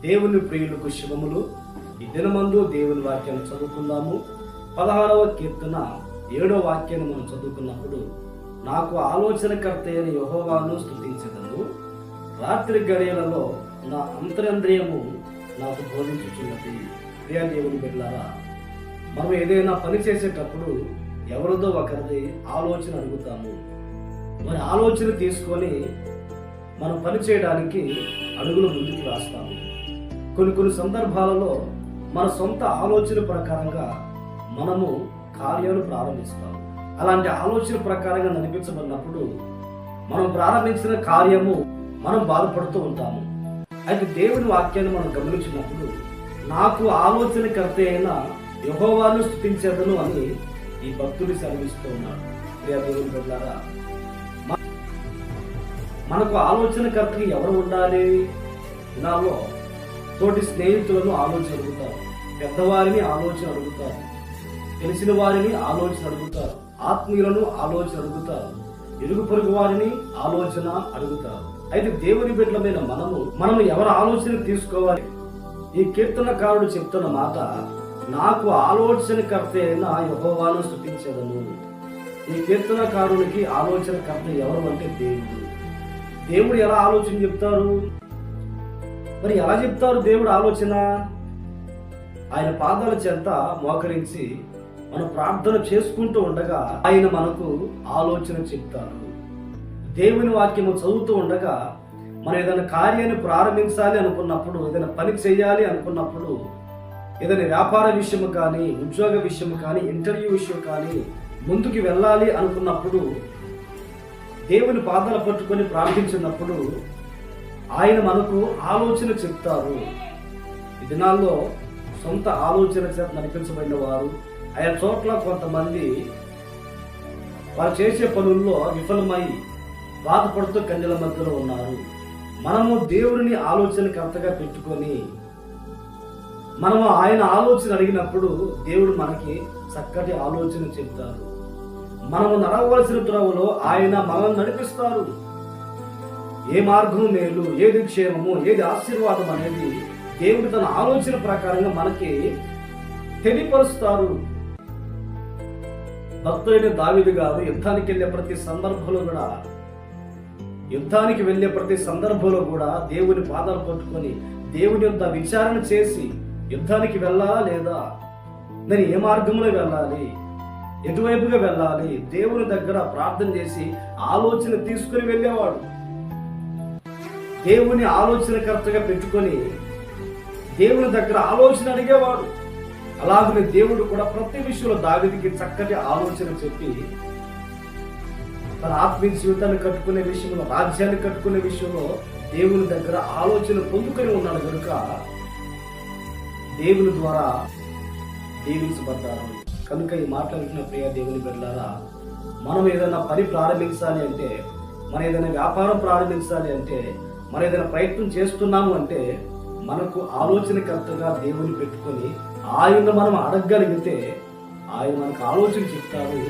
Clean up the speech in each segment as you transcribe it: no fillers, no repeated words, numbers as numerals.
దేవుని ప్రియులకు శుభములు. ఈ దినమందు దేవుని వాక్యాన్ని చదువుకుందాము. 16వ కీర్తన 7వ వాక్యాన్ని మనం చదువుకున్నప్పుడు, నాకు ఆలోచనకర్త అయిన యెహోవాను స్తుతించెదను. రాత్రి గడియలలో నా అంతరంద్రియము నాకు బోధించుచున్నది. ప్రియ దేవుని బిడ్డలారా, మనం ఏదైనా పని చేసేటప్పుడు ఎవరిదో ఒకరిది ఆలోచన అడుగుతాము. మరి ఆలోచన తీసుకొని మనం పని చేయడానికి అడుగులు ముందుకు వేస్తాము. కొన్ని సందర్భాలలో మన సొంత ఆలోచన ప్రకారంగా మనము కార్యాలు ప్రారంభిస్తాము. అలాంటి ఆలోచన ప్రకారంగా నడిపించబడినప్పుడు మనం ప్రారంభించిన కార్యము మనం బాధపడుతూ ఉంటాము. అయితే దేవుని వాక్యాన్ని మనం గమనించినప్పుడు, నాకు ఆలోచనకర్త అయిన యెహోవాను స్తుతించెదను అని ఈ భక్తుడు సెలవిస్తూ ఉన్నాడు. ప్రియ దేవుని బిడ్డలారా, మనకు ఆలోచనకర్తకి ఎవరు ఉండాలి? నాలో తోటి స్నేహితులను ఆలోచన అడుగుతారు, పెద్దవారిని ఆలోచన అడుగుతారు, తెలిసిన వారిని ఆలోచన అడుగుతారు, ఆత్మీయులను ఆలోచన అడుగుతారు, ఇరుగు పొరుగు వారిని ఆలోచన అడుగుతారు. అయితే దేవుని బిడ్డలమైన మనము ఎవరి ఆలోచన తీసుకోవాలి? ఈ కీర్తనకారుడు చెప్తున్న మాట, నాకు ఆలోచనకర్త అయిన యెహోవాను స్తుతించెదను. ఈ కీర్తనకారునికి ఆలోచనకర్త ఎవరు అంటే దేవుడు. దేవుడు ఎలా ఆలోచన చెప్తారు? మరి ఎలా చెప్తారు దేవుడు ఆలోచన? ఆయన పాదాల చెంత మోకరించి మనం ప్రార్థన చేసుకుంటూ ఉండగా ఆయన మనకు ఆలోచన చెప్తారు. దేవుని వాక్యము చదువుతూ ఉండగా మనం ఏదైనా కార్యాన్ని ప్రారంభించాలి అనుకున్నప్పుడు, ఏదైనా పని చేయాలి అనుకున్నప్పుడు, ఏదైనా వ్యాపార విషయము కానీ, ఉద్యోగ విషయము కానీ, ఇంటర్వ్యూ విషయం కానీ ముందుకు వెళ్ళాలి అనుకున్నప్పుడు, దేవుని పాదాలు పట్టుకొని ప్రార్థించినప్పుడు ఆయన మనకు ఆలోచన చెప్తారు. ఈ దినాల్లో సొంత ఆలోచన చేత నడిపించబడిన వారు ఆయా చోట్ల కొంతమంది వారు చేసే పనుల్లో విఫలమై బాధపడుతూ కన్యల మధ్యలో ఉన్నారు. మనము దేవుని ఆలోచనకర్తగా పెట్టుకొని మనము ఆయన ఆలోచన అడిగినప్పుడు దేవుడు మనకి చక్కటి ఆలోచన చెప్తారు. మనము నడవలసిన త్రోవలో ఆయన మనల్ని నడిపిస్తారు. ఏ మార్గం మేలు, ఏది క్షేమము, ఏది ఆశీర్వాదం అనేది దేవుడు తన ఆలోచన ప్రకారంగా మనకి తెలియపరుస్తారు. భక్తుడైన దావీదు గారు యుద్ధానికి వెళ్ళే ప్రతి సందర్భంలో కూడా దేవుని పాదాలు పట్టుకొని దేవుని యొక్క విచారణ చేసి యుద్ధానికి వెళ్ళాలా లేదా, నేను ఏ మార్గంలో వెళ్ళాలి, ఎటువైపుగా వెళ్ళాలి, దేవుని దగ్గర ప్రార్థన చేసి ఆలోచన తీసుకుని వెళ్ళేవాడు. దేవుని ఆలోచనకర్తగా పెట్టుకొని దేవుని దగ్గర ఆలోచన అడిగేవాడు. అలాగనే దేవుడు కూడా ప్రతి విషయంలో దావీదుకి చక్కటి ఆలోచన చెప్పి తన ఆత్మీయ జీవితాన్ని కట్టుకునే విషయంలో, రాజ్యాన్ని కట్టుకునే విషయంలో దేవుని దగ్గర ఆలోచన పొందుకొని ఉన్నాడు కనుక దేవుని ద్వారా దీవించబడ్డారు. కనుక ఈ మాట్లాడుతున్న ప్రియ దేవుని బిడ్డలారా, మనం ఏదైనా పని ప్రారంభించాలి అంటే, మనం ఏదైనా వ్యాపారం ప్రారంభించాలి అంటే, మనం ఏదైనా ప్రయత్నం చేస్తున్నాము అంటే మనకు ఆలోచనకర్తగా దేవుని పెట్టుకొని ఆయన మనం అడగగలిగితే ఆయన మనకు ఆలోచన చెప్తారు.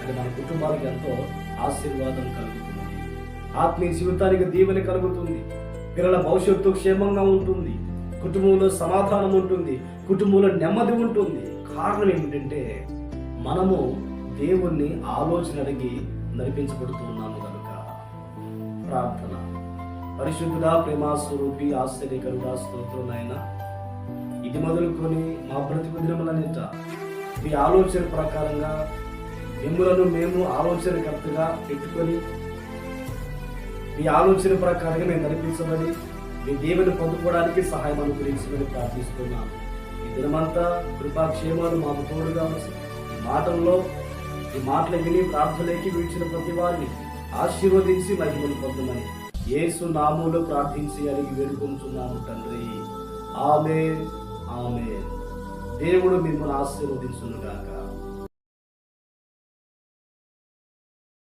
అది మన కుటుంబానికి ఎంతో ఆశీర్వాదం కలుగుతుంది, ఆత్మీయ జీవితానికి దీవెన కలుగుతుంది, పిల్లల భవిష్యత్తు క్షేమంగా ఉంటుంది, కుటుంబంలో సమాధానం ఉంటుంది, కుటుంబంలో నెమ్మది ఉంటుంది. కారణం ఏమిటంటే మనము దేవుణ్ణి ఆలోచన అడిగి నడిపించబడుతున్నాము కనుక. ప్రార్థన. పరిశుద్ధుడా, ప్రేమాస్వరూపి, ఆశ్చర్యకరుడా, స్తోత్రులైనా ఇది మొదలుకొని మా బ్రతుకు దినములన్నిట మీ ఆలోచన ప్రకారంగా మిమ్ములను మేము ఆలోచనకర్తగా పెట్టుకొని మీ ఆలోచన ప్రకారంగా మేము నడిపించబడి మీ దేవుని పొందుకోవడానికి సహాయం అనుగ్రహించమని ప్రార్థిస్తున్నాము. ఈ దినమంతా కృపాక్షేమాలు మాకు తోడుగా వచ్చి ఈ మాటలు విని ప్రార్థనలోకి వీడ్చిన ప్రతి వారిని ఆశీర్వదించి మహిమను పొందమని యేసు నామములో ప్రార్థించి అడిగి వేడుకుంటున్నాము తండ్రి. ఆమేన్, ఆమేన్. దేవుడు మిమ్మల్ని ఆశీర్వదించును గాక.